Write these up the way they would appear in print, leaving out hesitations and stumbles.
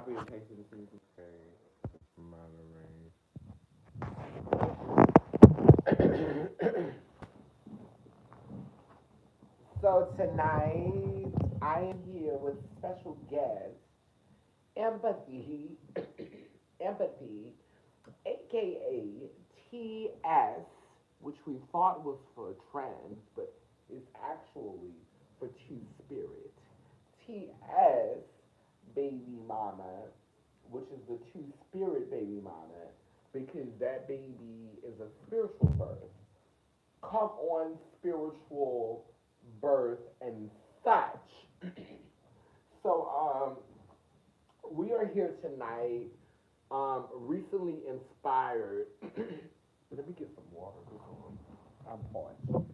copy and paste it into okay. Monterey. So tonight I am here with special guest, Empathy, Empathy, aka TS, which we thought was for trans, but is actually for two spirit. TS baby mama, which is the two spirit baby mama, because that baby is a spiritual birth. Come on, spiritual birth and such. So we are here tonight. Recently inspired. Let me get some water. I'm parched.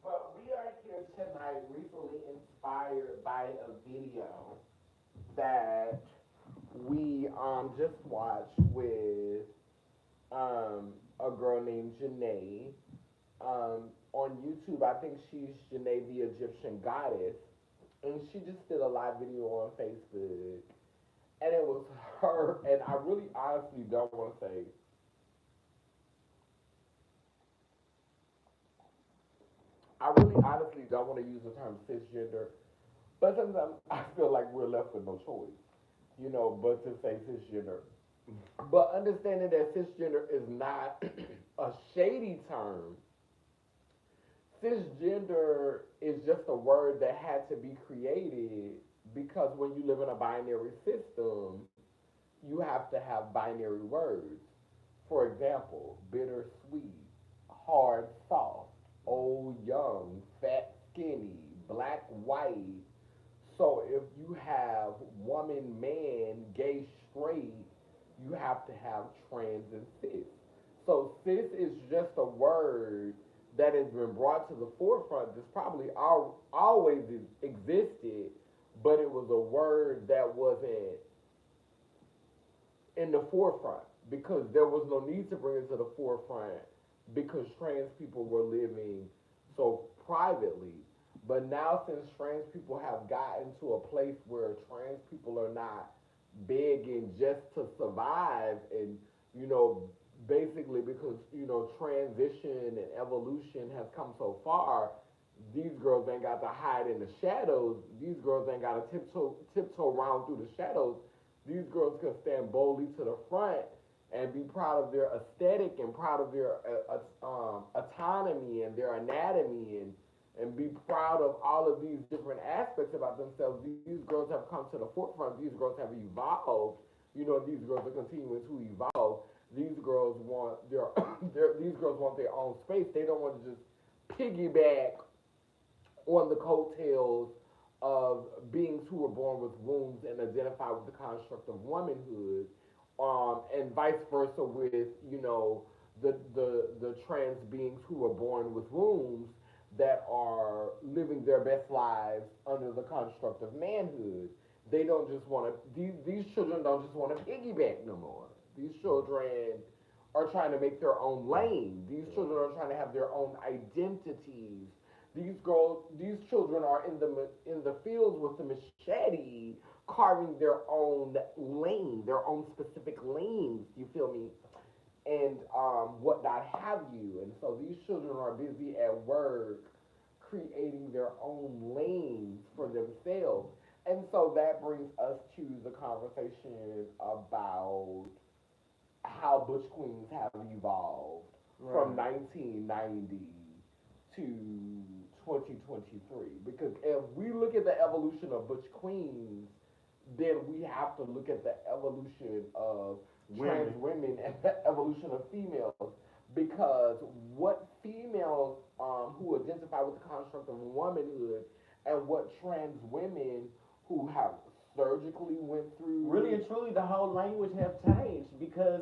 But we are here tonight, recently inspired by a video that we just watched with a girl named Janae. On YouTube, I think she's Janae the Egyptian Goddess, and she just did a live video on Facebook, and it was her. And I really honestly don't want to say, I really honestly don't want to use the term cisgender, but sometimes I feel like we're left with no choice, but to say cisgender. But understanding that cisgender is not a shady term, cisgender is just a word that had to be created because when you live in a binary system, you have to have binary words. For example, bitter, sweet, hard, soft, old, young, fat, skinny, black, white. So if you have woman, man, gay, straight, you have to have trans and cis. So cis is just a word that has been brought to the forefront. This probably always existed, but it was a word that wasn't in the forefront because there was no need to bring it to the forefront because trans people were living so privately. But now, since trans people have gotten to a place where trans people are not begging just to survive, and basically because transition and evolution has come so far, these girls ain't got to hide in the shadows. These girls ain't got to tiptoe around through the shadows. These girls can stand boldly to the front and be proud of their aesthetic and proud of their autonomy and their anatomy and be proud of all of these different aspects about themselves. These girls have come to the forefront. These girls have evolved. These girls are continuing to evolve. These girls want these girls want their own space. They don't want to just piggyback on the coattails of beings who were born with wombs and identify with the construct of womanhood, and vice versa with the trans beings who were born with wombs that are living their best lives under the construct of manhood. They don't just want to. These children don't just want to piggyback no more. These children are trying to make their own lane. These children are trying to have their own identities. These children are in the fields with the machete, carving their own lane, their own specific lanes. You feel me? And what not have you. And so these children are busy at work creating their own lanes for themselves. And so that brings us to the conversation about how Butch Queens have evolved from Right. 1990 to 2023. Because if we look at the evolution of Butch Queens, then we have to look at the evolution of trans Women. women and the evolution of females. Because what females who identify with the construct of womanhood and what trans women who have surgically went Really through. and truly, the whole language have changed because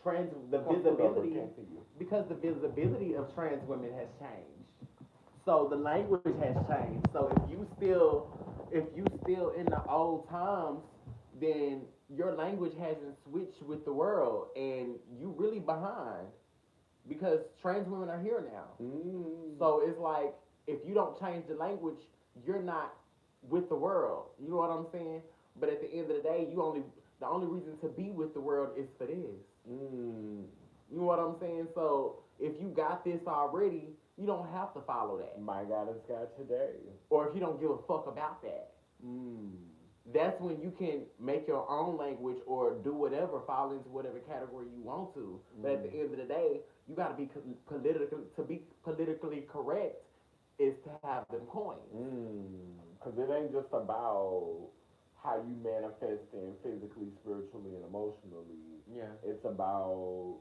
trans the Come through over, visibility can't see you. because the visibility of trans women has changed. So the language has changed. So if you still in the old times, then your language hasn't switched with the world, and you really behind because trans women are here now. Mm. So it's like if you don't change the language, you're not with the world. You know what I'm saying? But at the end of the day, the only reason to be with the world is for this. Mm. You know what I'm saying? So if you got this already, you don't have to follow that. My God has got today. Or if you don't give a fuck about that, Mm. that's when you can make your own language or do whatever, fall into whatever category you want to. But at the end of the day, you got to be politically correct is to have them coins. Because it ain't just about how you manifest in physically, spiritually, and emotionally. Yeah. It's about,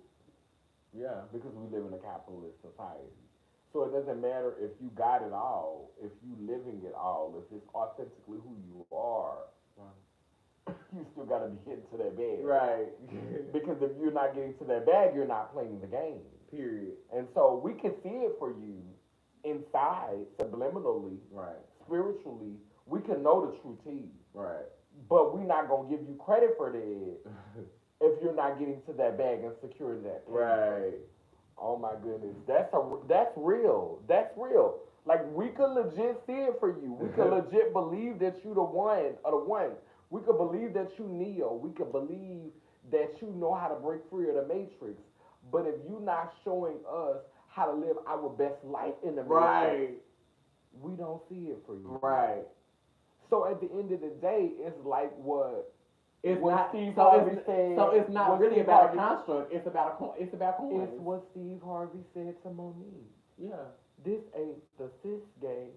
yeah, because we live in a capitalist society. So it doesn't matter if you got it all, if you living it all, if it's authentically who you are, you still got to be getting to that bag. Right. Because if you're not getting to that bag, you're not playing the game. Period. And so we can see it for you inside, subliminally, Right. spiritually. We can know the true tea. Right. But we're not going to give you credit for that if you're not getting to that bag and securing that paper. Right. Oh my goodness, that's real. That's real. Like we could legit see it for you. We could legit believe that you the one or the one. We could believe that you Neo. We could believe that you know how to break free of the matrix. But if you not showing us how to live our best life in the matrix, Right. we don't see it for you. Right. So at the end of the day, it's like what It's what not. Steve So Harvey it's, said. so it's not what really Steve about Harvey- a construct. It's about a coin. It's about coins. It's what Steve Harvey said to Monique. Yeah. This ain't the cis game.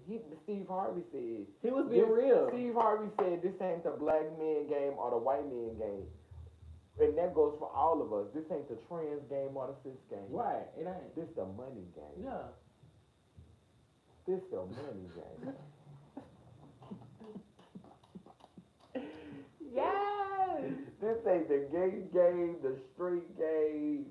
Steve Harvey said. He was being real. Steve Harvey said this ain't the black man game or the white man game. And that goes for all of us. This ain't the trans game or the cis game. Right. It ain't. This the money game. Yeah. This the money game. Yes. This ain't the gay game, the straight game.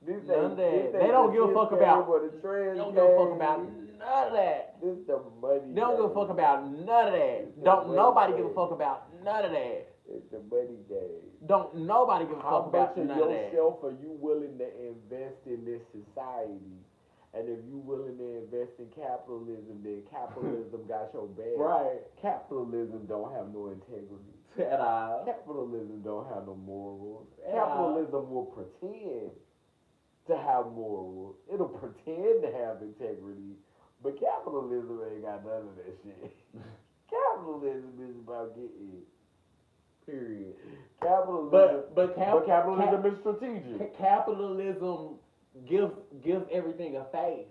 This None ain't, of this that. ain't They don't the give a cis fuck game about. or the trans They don't game. give a fuck about none of that. This the money They don't give a game. fuck about none of that. It's the Don't money nobody give a game. fuck about none of that. It's the money game. Don't nobody give a How fuck about much of none of that. yourself are you willing to invest in this society? And if you willing to invest in capitalism, then capitalism got your back. Right. Capitalism don't have no integrity. At all. Capitalism don't have no morals. Yeah. Capitalism will pretend to have morals. It'll pretend to have integrity. But capitalism ain't got none of that shit. Capitalism is about getting. Period. Capitalism. But capitalism is strategic. Capitalism gives everything a face.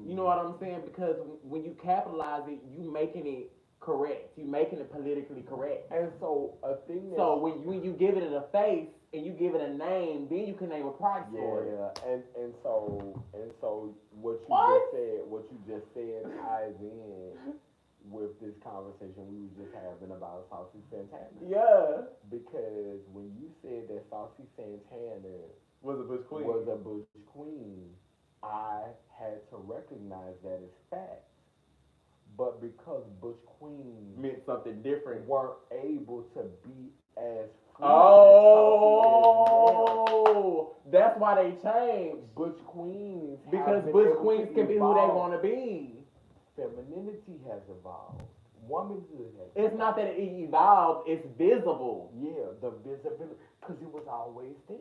You know what I'm saying? Because when you capitalize it, you making it correct. You making it politically correct. And so a thing that So when you give it a face and you give it a name, then you can name a price for it. yeah, and so what you just said ties in with this conversation we were just having about Saucy Santana. Yeah. Because when you said that Saucy Santana Was a Butch Queen. was a Butch Queen, I had to recognize that as fact. But because Butch Queens Meant something different. weren't able to be as free Oh, that's why they changed. as Butch Queens Because have been Butch able Queens to can be who they evolve. want to be. Femininity has evolved. Womanhood has It's not that it evolved, it's visible. Yeah, the visibility, because it was always there.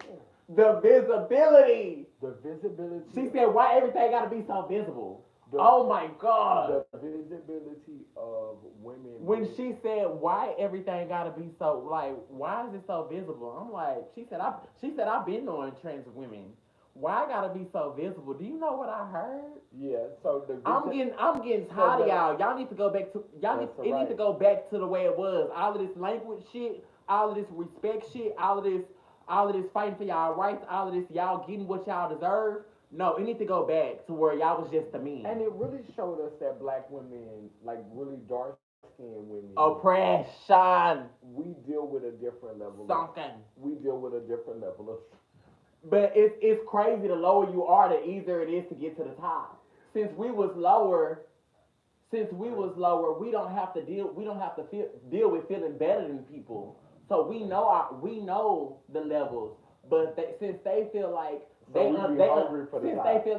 The visibility. The visibility. She said, why everything gotta be so visible? the, Oh my God. the visibility of women. When she said, why everything gotta be so, like, why is it so visible? I'm like, she said, I've been knowing trans women. Why it gotta be so visible? Do you know what I heard? Yeah, so the I'm getting tired of y'all. Y'all need to go back to need to go back to the way it was. All of this language shit, all of this respect shit, all of this fighting for y'all rights, all of this y'all getting what y'all deserve. No, it need to go back to where y'all was just the men. And it really showed us that black women, like really dark skinned women, Oppression. we deal with a different level. Something. We deal with a different level of. But it's crazy. The lower you are, the easier it is to get to the top. Since we was lower, we don't have to deal with feeling better than people. So we know the levels, but since they feel like So we be hungry for the since top. they feel like